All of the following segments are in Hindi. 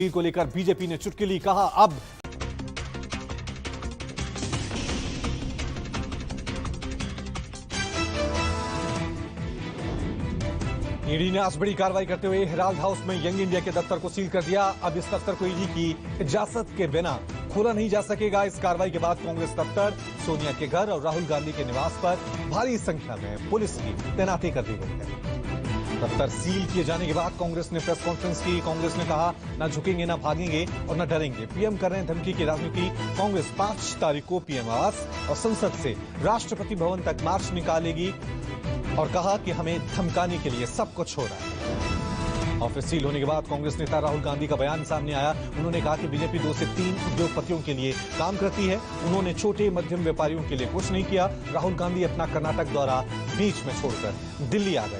को लेकर बीजेपी ने चुटकी कहा अब ईडी ने आज बड़ी कार्रवाई करते हुए हेराल्ड हाउस में यंग इंडिया के दफ्तर को सील कर दिया। अब इस दफ्तर को ईडी की इजाजत के बिना खोला नहीं जा सकेगा। इस कार्रवाई के बाद कांग्रेस दफ्तर, सोनिया के घर और राहुल गांधी के निवास पर भारी संख्या में पुलिस की तैनाती कर दी गई है। दफ्तर सील किए जाने के बाद कांग्रेस ने प्रेस कॉन्फ्रेंस की। कांग्रेस ने कहा, न झुकेंगे, न भागेंगे और न डरेंगे। पीएम कर रहे हैं धमकी की राजनीति। कांग्रेस 5 तारीख को पीएम आवास और संसद से राष्ट्रपति भवन तक मार्च निकालेगी और कहा कि हमें धमकाने के लिए सब कुछ हो रहा है। ऑफिस सील होने के बाद कांग्रेस नेता राहुल गांधी का बयान सामने आया। उन्होंने कहा कि बीजेपी 2 से 3 उद्योगपतियों के लिए काम करती है। उन्होंने छोटे मध्यम व्यापारियों के लिए कुछ नहीं किया। राहुल गांधी अपना कर्नाटक दौरा बीच में छोड़कर दिल्ली आ गए।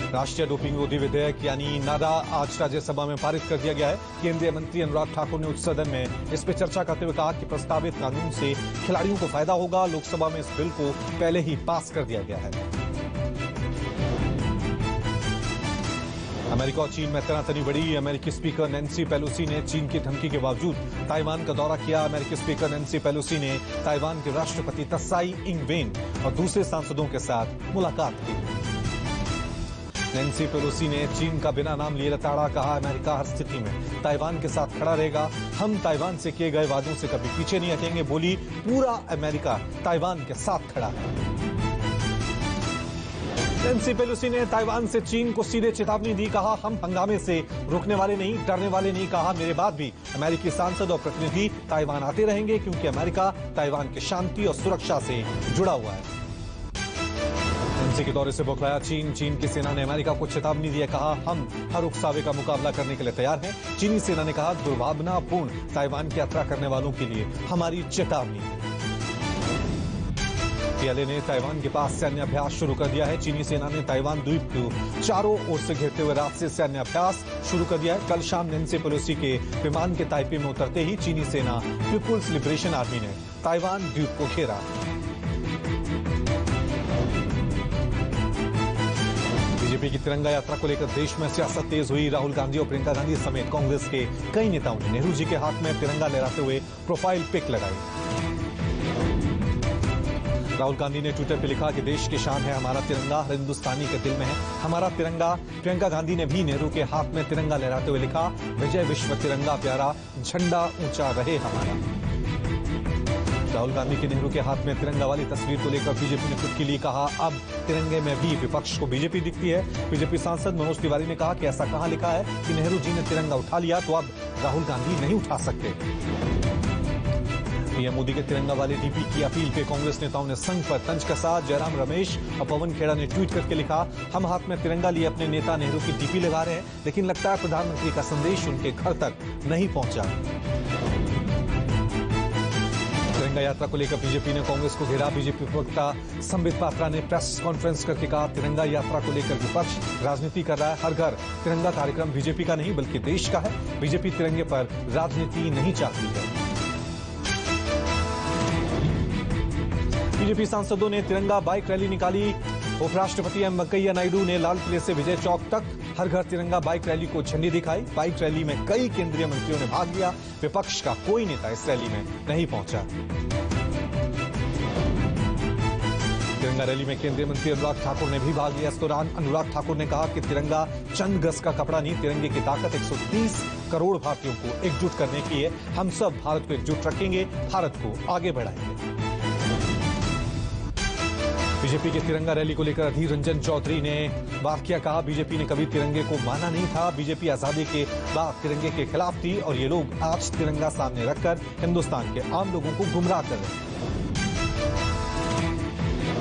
राष्ट्रीय डोपिंग विरोधी विधेयक यानी नाडा आज राज्यसभा में पारित कर दिया गया है। केंद्रीय मंत्री अनुराग ठाकुर ने उच्च सदन में इस पर चर्चा करते हुए कहा कि प्रस्तावित कानून से खिलाड़ियों को फायदा होगा। लोकसभा में इस बिल को पहले ही पास कर दिया गया है। अमेरिका और चीन में तनातनी बढ़ी। अमेरिकी स्पीकर नैन्सी पेलोसी ने चीन की धमकी के बावजूद ताइवान का दौरा किया। अमेरिकी स्पीकर नैन्सी पेलोसी ने ताइवान के राष्ट्रपति त्साई इंग वेन और दूसरे सांसदों के साथ मुलाकात की। नैन्सी पेलोसी ने चीन का बिना नाम लिए लताड़ा। कहा, अमेरिका हर स्थिति में ताइवान के साथ खड़ा रहेगा। हम ताइवान से किए गए वादों से कभी पीछे नहीं हटेंगे। बोली, पूरा अमेरिका ताइवान के साथ खड़ा है। नैन्सी पेलोसी ने ताइवान से चीन को सीधे चेतावनी दी। कहा, हम हंगामे से रुकने वाले नहीं, डरने वाले नहीं। कहा, मेरे बाद भी अमेरिकी सांसद और प्रतिनिधि ताइवान आते रहेंगे क्योंकि अमेरिका ताइवान की शांति और सुरक्षा से जुड़ा हुआ है। एनसी के दौरे से बौखलाया चीन। चीन की सेना ने अमेरिका को चेतावनी दी। कहा, हम हर उकसावे का मुकाबला करने के लिए तैयार हैं। चीनी सेना ने कहा, दुर्भावनापूर्ण ताइवान की यात्रा करने वालों के लिए हमारी चेतावनी है। पीएलए ने ताइवान के पास सैन्य अभ्यास शुरू कर दिया है। चीनी सेना ने ताइवान द्वीप को चारों ओर से घेरते हुए रात से सैन्य अभ्यास शुरू कर दिया है। कल शाम नैन्सी पेलोसी के विमान के ताइपे में उतरते ही चीनी सेना पीपुल्स लिबरेशन आर्मी ने ताइवान द्वीप को घेरा। बीजेपी की तिरंगा यात्रा को लेकर देश में सियासत तेज हुई। राहुल गांधी और प्रियंका गांधी समेत कांग्रेस के कई नेताओं ने नेहरू जी के हाथ में तिरंगा लहराते हुए प्रोफाइल पिक लगाई। राहुल गांधी ने ट्विटर पर लिखा कि देश की शान है हमारा तिरंगा, हर हिंदुस्तानी के दिल में है हमारा तिरंगा। प्रियंका गांधी ने भी नेहरू के हाथ में तिरंगा लहराते हुए लिखा, विजय विश्व तिरंगा प्यारा, झंडा ऊंचा रहे हमारा। राहुल गांधी के नेहरू के हाथ में तिरंगा वाली तस्वीर को लेकर बीजेपी ने खुद के लिए कहा, अब तिरंगे में भी विपक्ष को बीजेपी दिखती है। बीजेपी सांसद मनोज तिवारी ने कहा कि ऐसा कहां लिखा है कि नेहरू जी ने तिरंगा उठा लिया तो अब राहुल गांधी नहीं उठा सकते। पीएम मोदी के तिरंगा वाले डीपी की अपील पे कांग्रेस नेताओं ने संघ पर तंज कसा। जयराम रमेश और पवन खेड़ा ने ट्वीट करके लिखा, हम हाथ में तिरंगा लिए अपने नेता नेहरू की डीपी लगा रहे हैं, लेकिन लगता है प्रधानमंत्री का संदेश उनके घर तक नहीं पहुंचा। तिरंगा यात्रा को लेकर बीजेपी ने कांग्रेस को घेरा। बीजेपी प्रवक्ता संबित पात्रा ने प्रेस कॉन्फ्रेंस करके कहा, तिरंगा यात्रा को लेकर विपक्ष राजनीति कर रहा है। हर घर तिरंगा कार्यक्रम बीजेपी का नहीं बल्कि देश का है। बीजेपी तिरंगे पर राजनीति नहीं चाहती है। बीजेपी सांसदों ने तिरंगा बाइक रैली निकाली। उपराष्ट्रपति एम वेंकैया नायडू ने लाल किले से विजय चौक तक हर घर तिरंगा बाइक रैली को झंडी दिखाई। बाइक रैली में कई केंद्रीय मंत्रियों ने भाग लिया। विपक्ष का कोई नेता इस रैली में नहीं पहुंचा। तिरंगा रैली में केंद्रीय मंत्री अनुराग ठाकुर ने भी भाग लिया। इस दौरान अनुराग ठाकुर ने कहा कि तिरंगा चंद गज का कपड़ा नहीं, तिरंगे की ताकत 130 करोड़ भारतीयों को एकजुट करने की है। हम सब भारत को एकजुट रखेंगे, भारत को आगे बढ़ाएंगे। बीजेपी के तिरंगा रैली को लेकर अधीर रंजन चौधरी ने वाकया कहा, बीजेपी ने कभी तिरंगे को माना नहीं था। बीजेपी आजादी के बाद तिरंगे के खिलाफ थी और ये लोग आज तिरंगा सामने रखकर हिंदुस्तान के आम लोगों को गुमराह कर रहे हैं।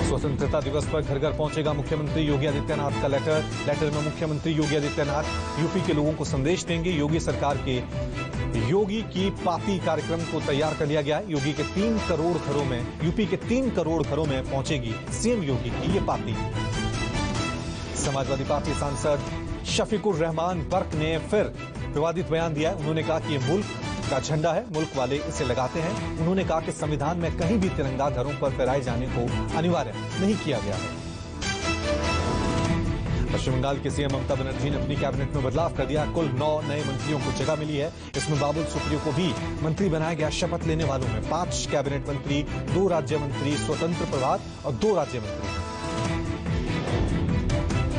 स्वतंत्रता दिवस पर घर घर पहुंचेगा मुख्यमंत्री योगी आदित्यनाथ का लेटर में मुख्यमंत्री योगी आदित्यनाथ यूपी के लोगों को संदेश देंगे। योगी सरकार के योगी की पाती कार्यक्रम को तैयार कर लिया गया है। यूपी के 3 करोड़ घरों में पहुंचेगी सीएम योगी की ये पाती। समाजवादी पार्टी सांसद शफीकुर रहमान बर्क ने फिर विवादित बयान दिया है। उन्होंने कहा कि ये मुल्क का झंडा है, मुल्क वाले इसे लगाते हैं। उन्होंने कहा कि संविधान में कहीं भी तिरंगा घरों पर फहराए जाने को अनिवार्य नहीं किया गया है। पश्चिम बंगाल के सीएम ममता बनर्जी ने अपनी कैबिनेट में बदलाव कर दिया। कुल 9 नए मंत्रियों को जगह मिली है। इसमें बाबुल सुप्रियो को भी मंत्री बनाया गया। शपथ लेने वालों में 5 कैबिनेट मंत्री, 2 राज्य मंत्री स्वतंत्र प्रभार और 2 राज्य मंत्री।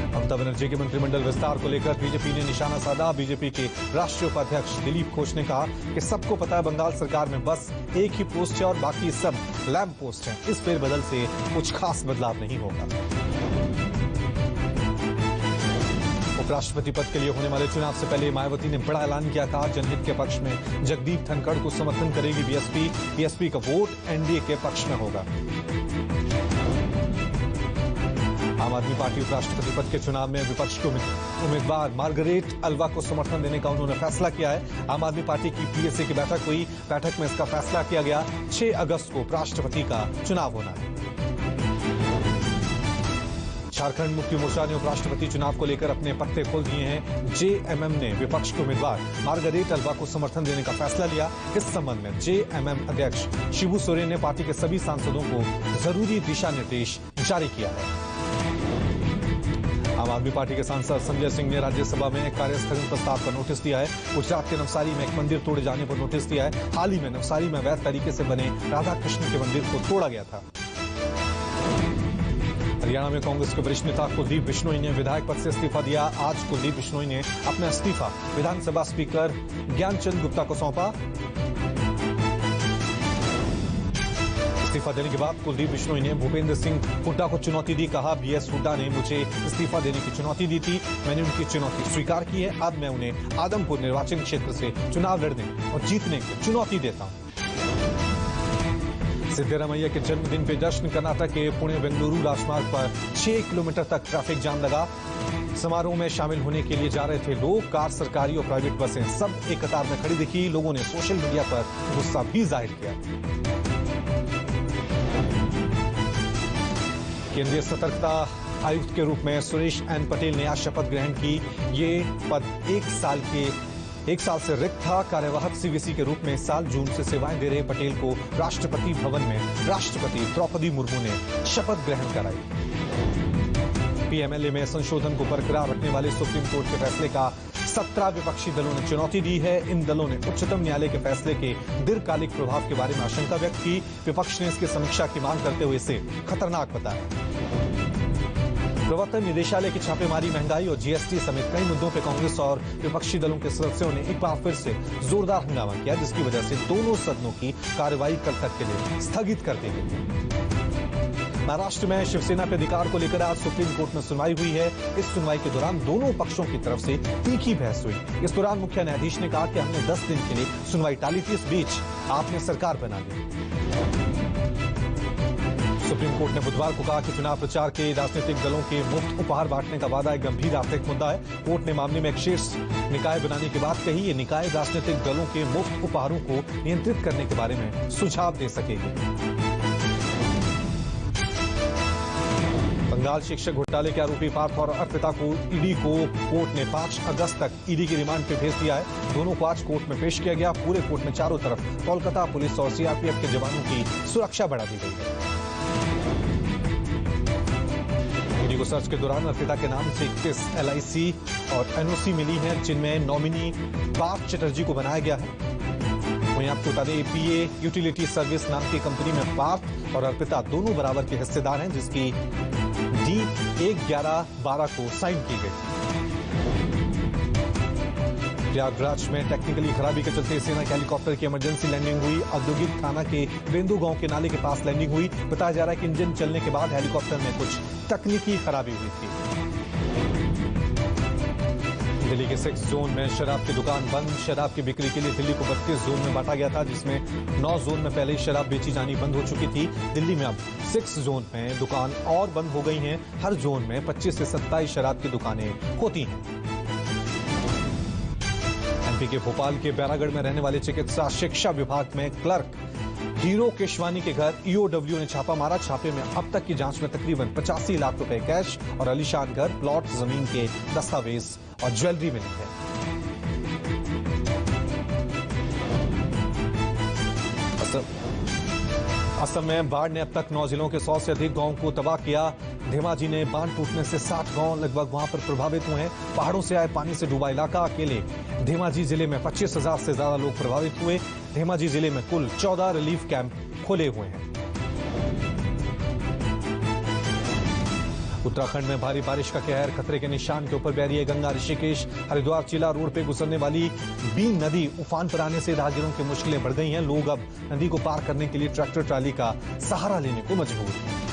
ममता बनर्जी के मंत्रिमंडल विस्तार को लेकर बीजेपी ने निशाना साधा। बीजेपी के राष्ट्रीय उपाध्यक्ष दिलीप घोष ने कहा कि सबको पता है बंगाल सरकार में बस एक ही पोस्ट है और बाकी सब लैंप पोस्ट है। इस फेरबदल से कुछ खास बदलाव नहीं होगा। उपराष्ट्रपति पद के लिए होने वाले चुनाव से पहले मायावती ने बड़ा ऐलान किया। कहा जनहित के पक्ष में जगदीप धनखड़ को समर्थन करेगी बीएसपी। बीएसपी का वोट एनडीए के पक्ष में होगा। आम आदमी पार्टी उपराष्ट्रपति पद के चुनाव में विपक्ष के उम्मीदवार मार्गरेट अल्वा को समर्थन देने का उन्होंने फैसला किया है। आम आदमी पार्टी की पीएसए की बैठक हुई। बैठक में इसका फैसला किया गया। 6 अगस्त को उपराष्ट्रपति का चुनाव होना है। झारखंड मुक्ति मोर्चा ने उपराष्ट्रपति चुनाव को लेकर अपने पत्ते खोल दिए हैं। जेएमएम ने विपक्ष के उम्मीदवार मार्गरेट अल्वा को समर्थन देने का फैसला लिया। इस संबंध में जेएमएम अध्यक्ष शिबू सोरेन ने पार्टी के सभी सांसदों को जरूरी दिशा निर्देश जारी किया है। आम आदमी पार्टी के सांसद संजय सिंह ने राज्यसभा में कार्यस्थगन प्रस्ताव पर नोटिस दिया है। गुजरात के नवसारी में एक मंदिर तोड़े जाने पर नोटिस दिया है। हाल ही में नवसारी में अवैध तरीके से बने राधा कृष्ण के मंदिर को तोड़ा गया था। हरियाणा में कांग्रेस के वरिष्ठ नेता कुलदीप बिश्नोई ने विधायक पद से इस्तीफा दिया। आज कुलदीप बिश्नोई ने अपना इस्तीफा विधानसभा स्पीकर ज्ञानचंद गुप्ता को सौंपा। इस्तीफा देने के बाद कुलदीप बिश्नोई ने भूपेंद्र सिंह हुड्डा को चुनौती दी। कहा बीएस हुड्डा ने मुझे इस्तीफा देने की चुनौती दी थी। मैंने उनकी चुनौती स्वीकार की है। अब मैं उन्हें आदमपुर निर्वाचन क्षेत्र से चुनाव लड़ने और जीतने की चुनौती देता हूं। सिद्धरामैया के जन्मदिन पे जश्न कर्नाटक के पुणे बेंगलुरु राजमार्ग पर 6 किलोमीटर तक ट्रैफिक जाम लगा। समारोह में शामिल होने के लिए जा रहे थे लोग। कार, सरकारी और प्राइवेट बसें सब एक कतार में खड़ी दिखी। लोगों ने सोशल मीडिया पर गुस्सा भी जाहिर किया। केंद्रीय सतर्कता आयुक्त के रूप में सुरेश एन पटेल ने आज शपथ ग्रहण की। ये पद 1 साल से रिक्त था। कार्यवाहक सीवीसी के रूप में इस साल जून से सेवाएं दे रहे पटेल को राष्ट्रपति भवन में राष्ट्रपति द्रौपदी मुर्मू ने शपथ ग्रहण कराई। पीएमएलए में संशोधन को बरकरार रखने वाले सुप्रीम कोर्ट के फैसले का 17 विपक्षी दलों ने चुनौती दी है। इन दलों ने उच्चतम न्यायालय के फैसले के दीर्घकालिक प्रभाव के बारे में आशंका व्यक्त की। विपक्ष ने इसकी समीक्षा की मांग करते हुए इसे खतरनाक बताया। प्रवर्तन निदेशालय की छापेमारी, महंगाई और जीएसटी समेत कई मुद्दों पर कांग्रेस और विपक्षी दलों के सदस्यों ने एक बार फिर से जोरदार हंगामा किया, जिसकी वजह से दोनों सदनों की कार्यवाही कल तक के लिए स्थगित कर दी गई। महाराष्ट्र में शिवसेना के अधिकार को लेकर आज सुप्रीम कोर्ट में सुनवाई हुई है। इस सुनवाई के दौरान दोनों पक्षों की तरफ से तीखी बहस हुई। इस दौरान मुख्य न्यायाधीश ने कहा कि हमने 10 दिन के लिए सुनवाई टाली थी, इस बीच आपने सरकार बना ली। सुप्रीम कोर्ट ने बुधवार को कहा कि चुनाव प्रचार के राजनीतिक दलों के मुफ्त उपहार बांटने का वादा एक गंभीर आर्थिक मुद्दा है। कोर्ट ने मामले में एक शीर्ष निकाय बनाने की बात कही। ये निकाय राजनीतिक दलों के मुफ्त उपहारों को नियंत्रित करने के बारे में सुझाव दे सकेगी। बंगाल शिक्षक घोटाले के आरोपी पार्थ और अर्पिता को ईडी को कोर्ट ने 5 अगस्त तक ईडी की रिमांड पे भेज दिया है। दोनों को आज कोर्ट में पेश किया गया। पूरे कोर्ट में चारों तरफ कोलकाता पुलिस और सीआरपीएफ के जवानों की सुरक्षा बढ़ा दी गई है। ईडी को सर्च के दौरान अर्पिता के नाम से 31 एलआईसी और एनओसी मिली है, जिनमें नॉमिनी पार्थ चटर्जी को बनाया गया है। वहीं आपको बता दें, पीए यूटिलिटी सर्विस नाम की कंपनी में पार्थ और अर्पिता दोनों बराबर के हिस्सेदार हैं, जिसकी डी 1/11/12 को साइन की गई थी। प्रयागराज में टेक्निकली खराबी के चलते सेना के हेलीकॉप्टर की इमरजेंसी लैंडिंग हुई। औद्योगिक थाना के बेंदू गांव के नाले के पास लैंडिंग हुई। बताया जा रहा है कि इंजन चलने के बाद हेलीकॉप्टर में कुछ तकनीकी खराबी हुई थी। दिल्ली के 6 जोन में शराब की दुकान बंद। शराब की बिक्री के लिए दिल्ली को 32 जोन में बांटा गया था, जिसमें 9 जोन में पहले ही शराब बेची जानी बंद हो चुकी थी। दिल्ली में अब 6 जोन में दुकान और बंद हो गई हैं। हर जोन में 25 से 27 शराब की दुकानें होती हैं। एमपी के भोपाल के बैरागढ़ में रहने वाले चिकित्सा शिक्षा विभाग में क्लर्क हीरो केशवानी के घर ईओडब्ल्यू ने छापा मारा। छापे में अब तक की जांच में तकरीबन 85 लाख रुपए कैश और आलीशान घर, प्लॉट, जमीन के दस्तावेज और ज्वेलरी मिली है। असम में बाढ़ ने अब तक 9 जिलों के 100 से अधिक गांवों को तबाह किया। धेमाजी ने बांध टूटने से 60 गांव लगभग वहां पर प्रभावित हुए हैं। पहाड़ों से आए पानी से डूबा इलाका। अकेले धेमाजी जिले में 25,000 से ज्यादा लोग प्रभावित हुए। धेमाजी जिले में कुल 14 रिलीफ कैंप खोले हुए हैं। उत्तराखंड में भारी बारिश का कहर, खतरे के निशान के ऊपर बह रही है गंगा। ऋषिकेश हरिद्वार चिला रोड पे गुजरने वाली बीन नदी उफान पर आने से राहगीरों की मुश्किलें बढ़ गई हैं। लोग अब नदी को पार करने के लिए ट्रैक्टर ट्राली का सहारा लेने को मजबूर हैं।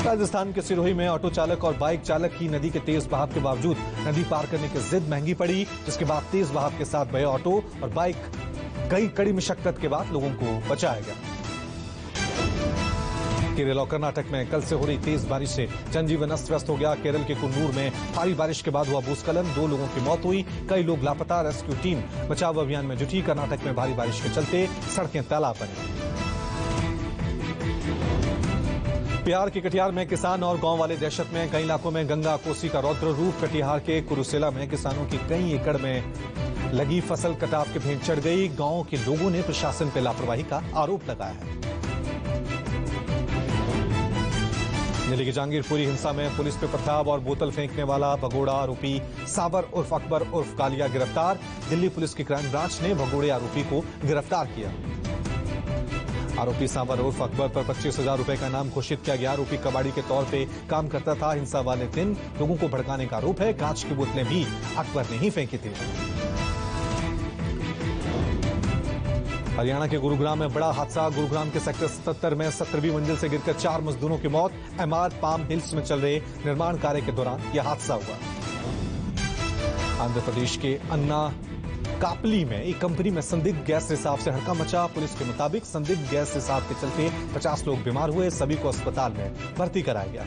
राजस्थान के सिरोही में ऑटो चालक और बाइक चालक की नदी के तेज बहाव के बावजूद नदी पार करने की जिद महंगी पड़ी, जिसके बाद तेज बहाव के साथ बहे ऑटो और बाइक कई कड़ी मशक्कत के बाद लोगों को बचाया गया। केरल और कर्नाटक में कल से हो रही तेज बारिश से जनजीवन अस्त व्यस्त हो गया। केरल के कुन्नूर में भारी बारिश के बाद हुआ भूस्खलन, 2 लोगों की मौत हुई, कई लोग लापता। रेस्क्यू टीम बचाव अभियान में जुटी। कर्नाटक में भारी बारिश के चलते सड़कें तालाब बनी। बिहार के कटिहार में किसान और गांव वाले दहशत में, कई इलाकों में गंगा कोसी का रौद्र रूप। कटिहार के कुरुसेला में किसानों की कई एकड़ में लगी फसल कटाव के भेंट चढ़ गई। गांव के लोगों ने प्रशासन पर लापरवाही का आरोप लगाया है। दिल्ली की जहांगीरपुरी हिंसा में पुलिस पे पथराव और बोतल फेंकने वाला भगोड़ा आरोपी साबर उर्फ अकबर उर्फ कालिया गिरफ्तार। दिल्ली पुलिस की क्राइम ब्रांच ने भगोड़े आरोपी को गिरफ्तार किया। आरोपी साबर उर्फ अकबर पर 25,000 रुपए का इनाम घोषित किया गया। आरोपी कबाड़ी के तौर पे काम करता था। हिंसा वाले दिन लोगों को भड़काने का आरोप है। कांच की बोतलें भी अकबर ने ही फेंकी थी। हरियाणा के गुरुग्राम में बड़ा हादसा। गुरुग्राम के सेक्टर 77 में 17वीं मंजिल से गिरकर 4 मजदूरों की मौत। एमआर पाम हिल्स में चल रहे निर्माण कार्य के दौरान यह हादसा हुआ। आंध्र प्रदेश के अन्ना कापली में एक कंपनी में संदिग्ध गैस रिसाव से हड़कंप मचा। पुलिस के मुताबिक संदिग्ध गैस रिसाव के चलते 50 लोग बीमार हुए। सभी को अस्पताल में भर्ती कराया गया।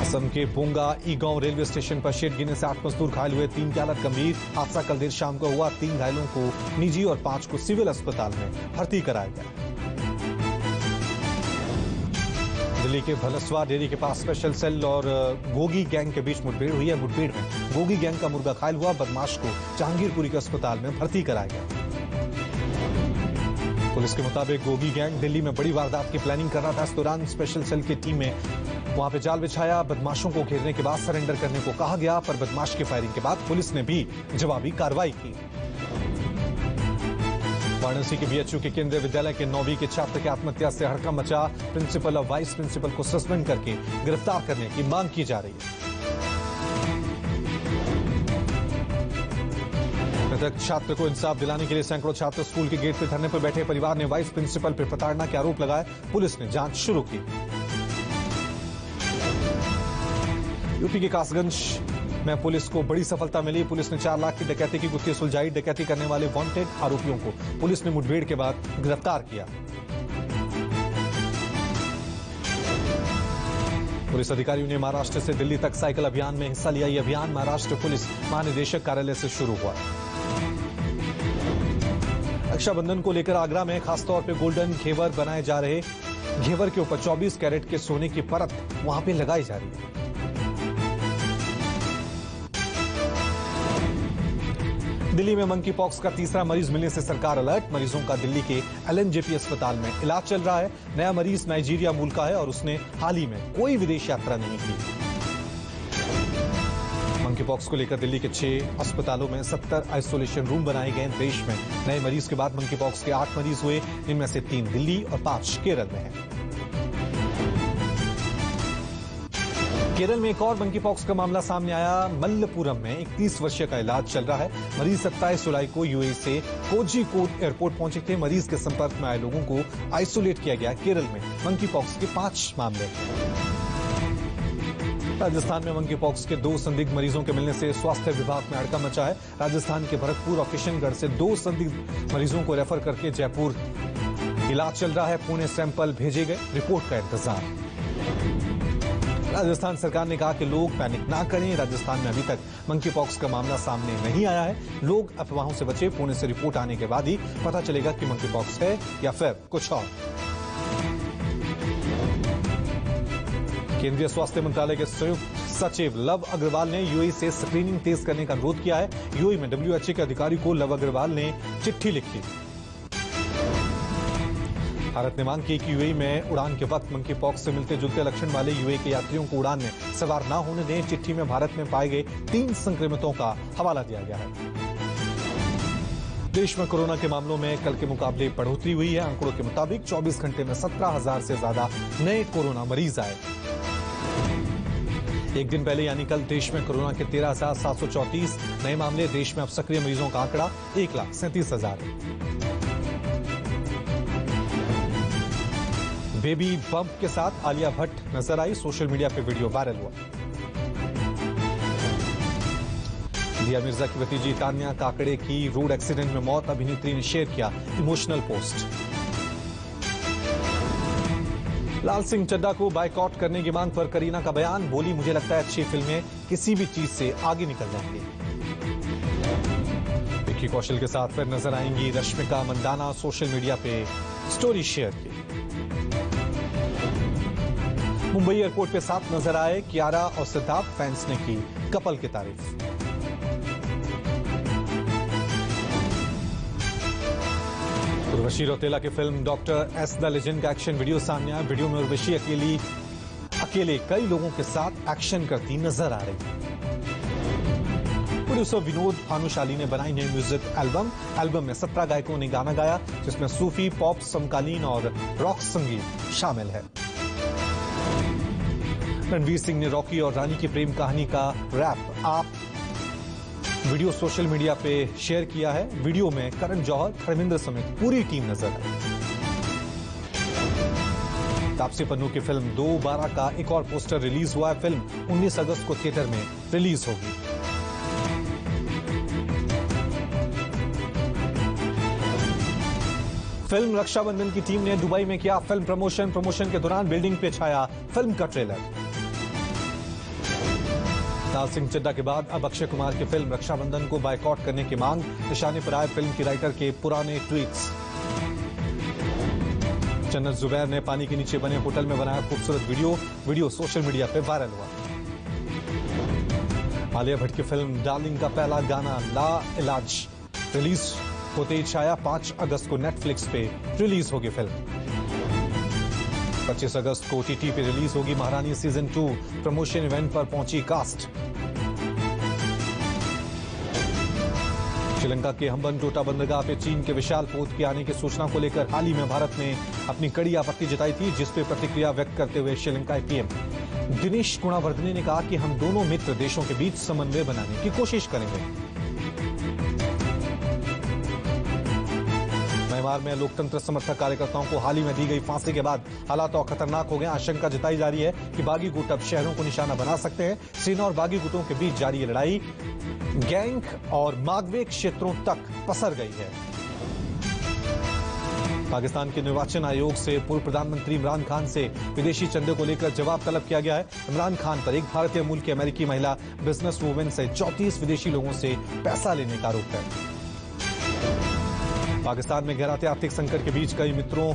असम के बोंगा ईगांव रेलवे स्टेशन पर शेड गिरने से 8 मजदूर घायल हुए। 3 की हालत गंभीर। हादसा कल देर शाम को हुआ। 3 घायलों को निजी और 5 को सिविल अस्पताल में भर्ती कराया गया। दिल्ली के भलसवा डेयरी के पास स्पेशल सेल और गोगी गैंग के बीच मुठभेड़ हुई है। मुठभेड़ में गोगी गैंग का मुर्गा घायल हुआ। बदमाश को जहांगीरपुरी के अस्पताल में भर्ती कराया गया। पुलिस के मुताबिक गोगी गैंग दिल्ली में बड़ी वारदात की प्लानिंग कर रहा था। इस दौरान स्पेशल सेल की टीम में वहां पे जाल बिछाया। बदमाशों को घेरने के बाद सरेंडर करने को कहा गया, पर बदमाश की फायरिंग के बाद पुलिस ने भी जवाबी कार्रवाई की। वाराणसी के बीएचयू के केंद्रीय विद्यालय के 9वीं के छात्र की आत्महत्या से हड़कंप मचा। प्रिंसिपल और वाइस प्रिंसिपल को सस्पेंड करके गिरफ्तार करने की मांग की जा रही है। मृतक छात्र को इंसाफ दिलाने के लिए सैकड़ों छात्र स्कूल के गेट पर धरने पर बैठे। परिवार ने वाइस प्रिंसिपल पर प्रताड़ना के आरोप लगाए। पुलिस ने जांच शुरू की। यूपी के कासगंज में पुलिस को बड़ी सफलता मिली। पुलिस ने 4 लाख की डकैती की गुत्थी सुलझाई। डकैती करने वाले वांटेड आरोपियों को पुलिस ने मुठभेड़ के बाद गिरफ्तार किया। पुलिस अधिकारियों ने महाराष्ट्र से दिल्ली तक साइकिल अभियान में हिस्सा लिया। यह अभियान महाराष्ट्र पुलिस महानिदेशक कार्यालय से शुरू हुआ। रक्षाबंधन को लेकर आगरा में खासतौर पर गोल्डन घेवर बनाए जा रहे। घेवर के ऊपर 24 कैरेट के सोने की परत वहां पे लगाई जा रही है। दिल्ली में मंकी पॉक्स का तीसरा मरीज मिलने से सरकार अलर्ट। मरीजों का दिल्ली के एलएनजेपी अस्पताल में इलाज चल रहा है। नया मरीज नाइजीरिया मूल का है और उसने हाल ही में कोई विदेश यात्रा नहीं की। मंकी पॉक्स को लेकर दिल्ली के 6 अस्पतालों में 70 आइसोलेशन रूम बनाए गए। देश में नए मरीज के बाद मंकी पॉक्स के 8 मरीज हुए, इनमें से 3 दिल्ली और 5 केरल में हैं। केरल में एक और मंकी पॉक्स का मामला सामने आया। मल्लपुरम में एक 30 वर्षीय का इलाज चल रहा है। मरीज 27 जुलाई को यूएई से कोझिकोड एयरपोर्ट पहुंचे थे। मरीज के संपर्क में आए लोगों को आइसोलेट किया गया। केरल में मंकी पॉक्स के 5 मामले। राजस्थान में मंकी पॉक्स के 2 संदिग्ध मरीजों के मिलने से स्वास्थ्य विभाग में हड़कंप मचा है। राजस्थान के भरतपुर और किशनगढ़ से 2 संदिग्ध मरीजों को रेफर करके जयपुर इलाज चल रहा है। पुणे सैंपल भेजे गए, रिपोर्ट का इंतजार। राजस्थान सरकार ने कहा कि लोग पैनिक ना करें। राजस्थान में अभी तक मंकी पॉक्स का मामला सामने नहीं आया है। लोग अफवाहों से बचे। पुणे से रिपोर्ट आने के बाद ही पता चलेगा कि मंकी पॉक्स है या फिर कुछ और। केंद्रीय स्वास्थ्य मंत्रालय के संयुक्त सचिव लव अग्रवाल ने यूएई से स्क्रीनिंग तेज करने का अनुरोध किया है। यूएई में डब्ल्यूएचओ के अधिकारी को लव अग्रवाल ने चिट्ठी लिखी। भारत ने मांग की कि यूएई में उड़ान के वक्त मंकी पॉक्स से मिलते जुलते लक्षण वाले यूएई के यात्रियों को उड़ान में सवार न होने दें। चिट्ठी में भारत में पाए गए 3 संक्रमितों का हवाला दिया गया है। देश में कोरोना के मामलों में कल के मुकाबले बढ़ोतरी हुई है। आंकड़ों के मुताबिक 24 घंटे में 17,000 से ज्यादा नए कोरोना मरीज आए। एक दिन पहले यानी कल देश में कोरोना के 13,734 नए मामले। देश में अब सक्रिय मरीजों का आंकड़ा 1,37,000 है। बेबी बम्प के साथ आलिया भट्ट नजर आई। सोशल मीडिया पे वीडियो वायरल हुआ। दिया मिर्जा की भतीजी तान्या काकड़े की रोड एक्सीडेंट में मौत। अभिनेत्री ने शेयर किया इमोशनल पोस्ट। लाल सिंह चड्ढा को बायकॉट करने की मांग पर करीना का बयान। बोली, मुझे लगता है अच्छी फिल्में किसी भी चीज से आगे निकल जाएंगी। विक्की कौशल के साथ फिर नजर आएंगी रश्मिका मंदाना। सोशल मीडिया पे स्टोरी शेयर की। मुंबई एयरपोर्ट पे साथ नजर आए कियारा और सिद्धार्थ। फैंस ने की कपल की तारीफ। उर्वशी रौतेला की film doctor S the legend का एक्शन वीडियो सामने आया। वीडियो में उर्वशी अकेले कई लोगों के साथ एक्शन करती नजर आ रही। प्रोड्यूसर विनोद भानुशाली ने बनाई नई म्यूजिक एल्बम में 17 गायकों ने गाना गाया, जिसमें सूफी, पॉप, समकालीन और रॉक संगीत शामिल है। रणवीर सिंह ने रॉकी और रानी की प्रेम कहानी का रैप आप वीडियो सोशल मीडिया पे शेयर किया है। वीडियो में करण जौहर, धर्मेंद्र समेत पूरी टीम नजर आई। तापसी पन्नू की फिल्म 2/12 का एक और पोस्टर रिलीज हुआ है। फिल्म 19 अगस्त को थिएटर में रिलीज होगी। फिल्म रक्षाबंधन की टीम ने दुबई में किया फिल्म प्रमोशन के दौरान बिल्डिंग पे छाया फिल्म का ट्रेलर। लाल सिंह चड्ढा के बाद अब अक्षय कुमार की फिल्म रक्षाबंधन को बायकॉट करने की मांग। निशाने पर आए फिल्म की राइटर के पुराने ट्वीट्स। जन्नत जुबैर ने पानी के नीचे बने होटल में बनाया खूबसूरत वीडियो सोशल मीडिया पे वायरल हुआ। आलिया भट्ट की फिल्म डार्लिंग का पहला गाना ला इलाज रिलीज होते ही छाया। 5 अगस्त को नेटफ्लिक्स पे रिलीज होगी फिल्म। 25 अगस्त को OTT पे रिलीज होगी महारानी सीजन 2। प्रमोशन इवेंट पर पहुंची कास्ट। श्रीलंका के हम्बनटोटा बंदरगाह पे चीन के विशाल पोत के आने की सूचना को लेकर हाल ही में भारत ने अपनी कड़ी आपत्ति जताई थी, जिस पे प्रतिक्रिया व्यक्त करते हुए श्रीलंकाई PM दिनेश गुणावर्धने ने कहा कि हम दोनों मित्र देशों के बीच समन्वय बनाने की कोशिश करेंगे। म्यांमार में लोकतंत्र समर्थक कार्यकर्ताओं को हाल ही में दी गई फांसी के बाद हालात और खतरनाक हो गए। आशंका जताई जा रही है कि बागी गुट अब शहरों को निशाना बना सकते हैं। सेना और बागी गुटों के बीच जारी लड़ाई गैंग और मागवे क्षेत्रों तक पसर गई है। पाकिस्तान के निर्वाचन आयोग से पूर्व प्रधानमंत्री इमरान खान से विदेशी चंदे को लेकर जवाब तलब किया गया है। इमरान खान पर एक भारतीय मूल की अमेरिकी महिला बिजनेस वुमेन से 34 विदेशी लोगों से पैसा लेने का आरोप है। पाकिस्तान में गहराते आर्थिक संकट के बीच कई मित्रों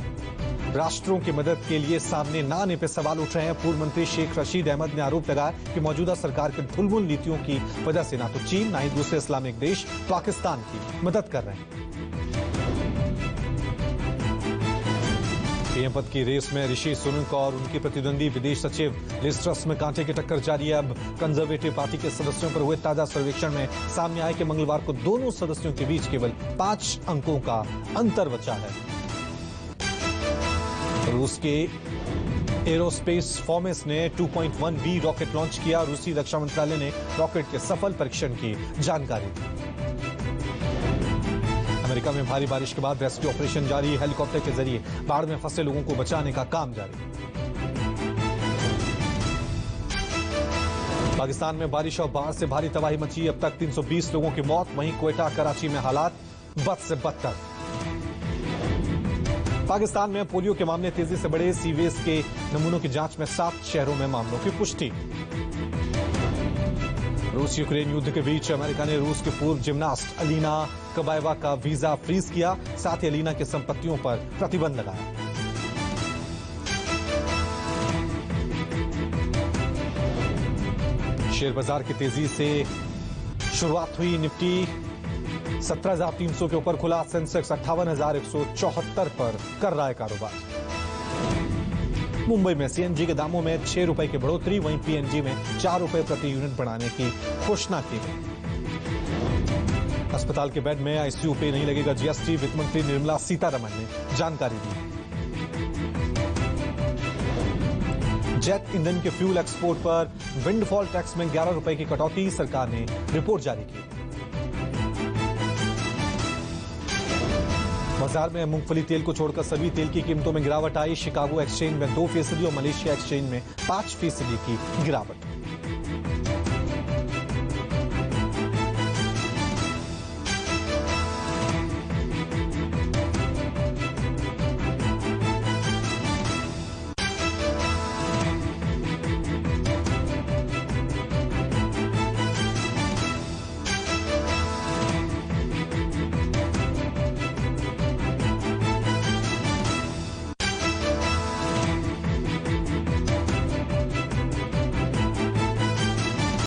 राष्ट्रों की मदद के लिए सामने न आने पर सवाल उठ रहे हैं। पूर्व मंत्री शेख रशीद अहमद ने आरोप लगाया कि मौजूदा सरकार के ढुलमुल नीतियों की वजह से न तो चीन न ही दूसरे इस्लामिक देश पाकिस्तान की मदद कर रहे हैं। PM पद की रेस में ऋषि सुनक और उनकी प्रतिद्वंदी विदेश सचिव लिज ट्रस में कांटे की टक्कर जारी है। अब कंजर्वेटिव पार्टी के सदस्यों पर हुए ताजा सर्वेक्षण में सामने आया कि मंगलवार को दोनों सदस्यों के बीच केवल 5 अंकों का अंतर बचा है। रूस के एरोस्पेस फॉर्मेस ने 2.1B रॉकेट लॉन्च किया। रूसी रक्षा मंत्रालय ने रॉकेट के सफल परीक्षण की जानकारी दी। अमेरिका में भारी बारिश के बाद रेस्क्यू ऑपरेशन जारी। हेलीकॉप्टर के जरिए बाढ़ में फंसे लोगों को बचाने का काम जारी। पाकिस्तान में बारिश और बाढ़ से भारी तबाही मची। अब तक 320 लोगों की मौत। वहीं क्वेटा, कराची में हालात बद से बदतर। पाकिस्तान में पोलियो के मामले तेजी से बढ़े। सीवेज के नमूनों की जांच में 7 शहरों में मामलों की पुष्टि। रूस यूक्रेन युद्ध के बीच अमेरिका ने रूस के पूर्व जिम्नास्ट अलीना कबाएवा का वीजा फ्रीज किया। साथ ही अलीना की संपत्तियों पर प्रतिबंध लगाया। शेयर बाजार की तेजी से शुरुआत हुई। निफ्टी 17,300 के ऊपर खुला सेंसेक्स 58,174 पर कर रहा है कारोबार। मुंबई में सीएनजी के दामों में 6 रुपए की बढ़ोतरी, वहीं पीएनजी में 4 रुपए प्रति यूनिट बढ़ाने की घोषणा की गई। अस्पताल के बेड में आईसीयू पे नहीं लगेगा जीएसटी, वित्त मंत्री निर्मला सीतारमण ने जानकारी दी। जेट ईंधन के फ्यूल एक्सपोर्ट पर विंडफॉल टैक्स में 11 रुपए की कटौती, सरकार ने रिपोर्ट जारी की। बाजार में मूंगफली तेल को छोड़कर सभी तेल की कीमतों में गिरावट आई। शिकागो एक्सचेंज में 2% और मलेशिया एक्सचेंज में 5% की गिरावट।